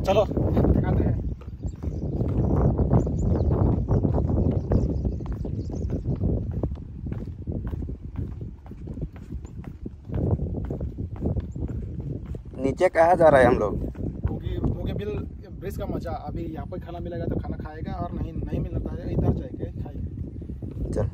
चलो दिखाते हैं। नीचे कहाँ जा रहे हैं हम लोग? बोगी बिल ब्रिज का मजा। अभी यहाँ पर खाना मिलेगा तो खाना खाएगा, और नहीं मिलता है इधर जाएगा खाएगा। चल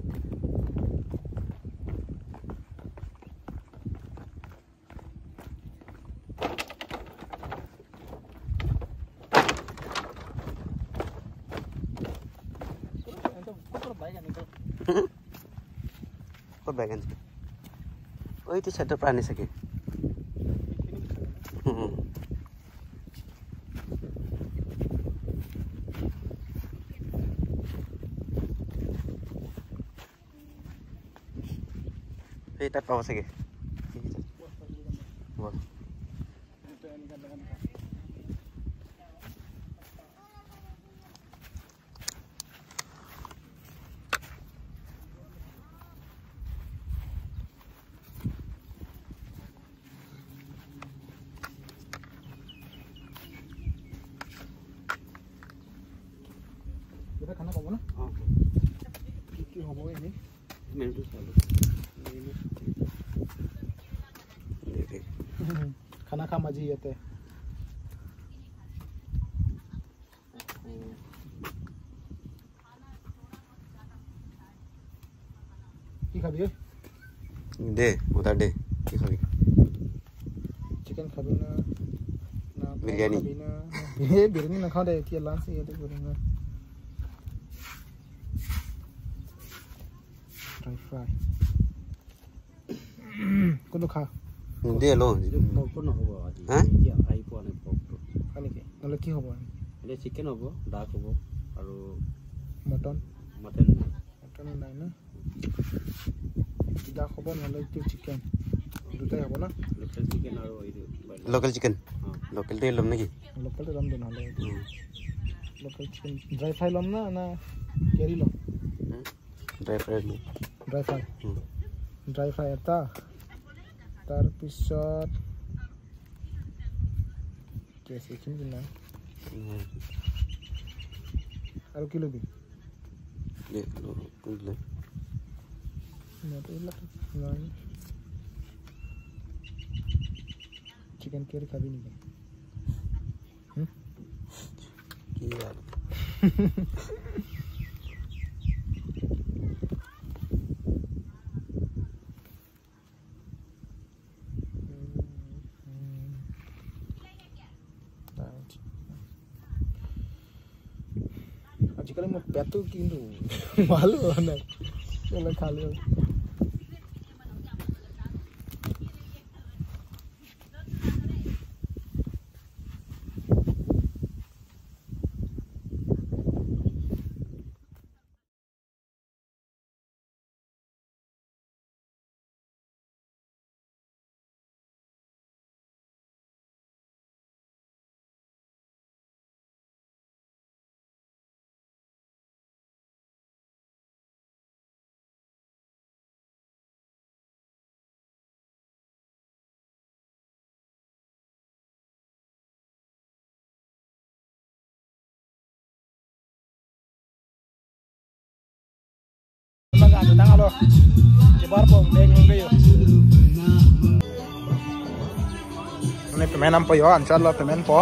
कौन बैगन से वही तो छत पर आने सके। ये टाइप पाव सके वो खाना खाबो ना। কি হ'ব এনে মেনুটো চালো देखे खाना खा मजी येते কি খাবি दे उधर दे কি খাবি चिकन खाबी ना ना बिरयानी खाबी ना ये बिरयानी ना खा दे कि लांच ये तो बिरयानी ड्राई फ्राई কোনটো খা दे लो পকটো নহব আজি হ্যাঁ কি আই পোৱা নাই পকটো খালি কি নহলে কি হ'ব এনে চিকেন হ'ব ডাক হ'ব আৰু মটন মটন নাই না ডাক হ'ব নহলে কি চিকেন দুটাই হ'ব না লোকেল চিকেন আৰু এইটো लोकल चिकन लोकल दे लम নেকি লোকেল লম দে নহলে লোকেল চিকেন ড্রাই ফ্রাই লম না না কেরি লম ड्राई फ्राई ড্রাই ফ্রাই এটা তার পিছত কেসে কিনি না আৰু কি লবি ले लो कुछ ले নাই চিকেন কেৰি খাবি নি কি यार আজিকালি মোৰ পেটটো কিন্তু ভাল হোৱা নাই চলে খালি Tangalo, jebar po, dengin kayo. Ini pemenan po yo, inshallah pemen po.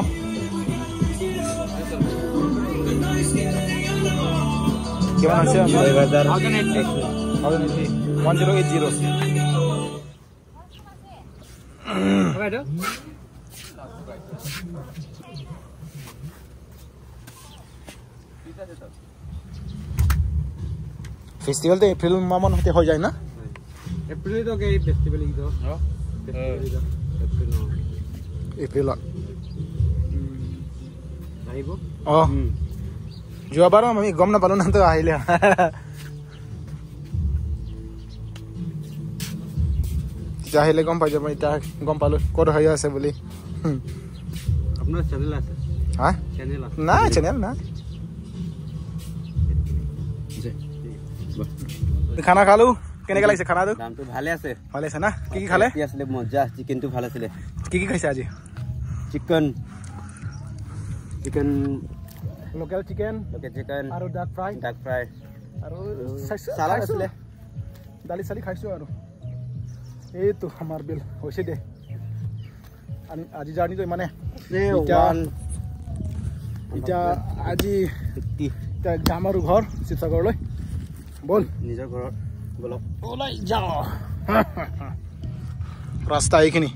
Gimana sih? 1080. Apa itu? Festival तो एप्रिल मामन होते हो जाए ना एप्रिल तो के फेस्टिवल ही तो हां एप्रिल आइबो ओ जो बार আমি গম না পালো না তো আইলে চাইলে গম পাই যাব এটা গম পালো কোড হই আছে বলি আপনার চ্যানেল আছে হ্যাঁ চ্যানেল আছে না চ্যানেল না খানা খালো কেনেকা লাগিছে খানাটো দামটো ভালে আছে না কি কি খালে কি আসলে মজা চিকেন তো ভালো ছিল কি কি খাইছে আজি chicken chicken local chicken chicken আৰু ডাক ফ্ৰাই আৰু চালাড আছিলে দালি চালি খাইছোঁ আৰু এইটো আমাৰ বিল হৈছে দে আজি জাৰ্ণিটো ইমানে এতিয়া আজি যাম আৰু ঘৰ শিৱসাগৰলৈ বল নিজৰ ঘৰত বলক ওলাই যাওঁ ৰাস্তা এইখিনি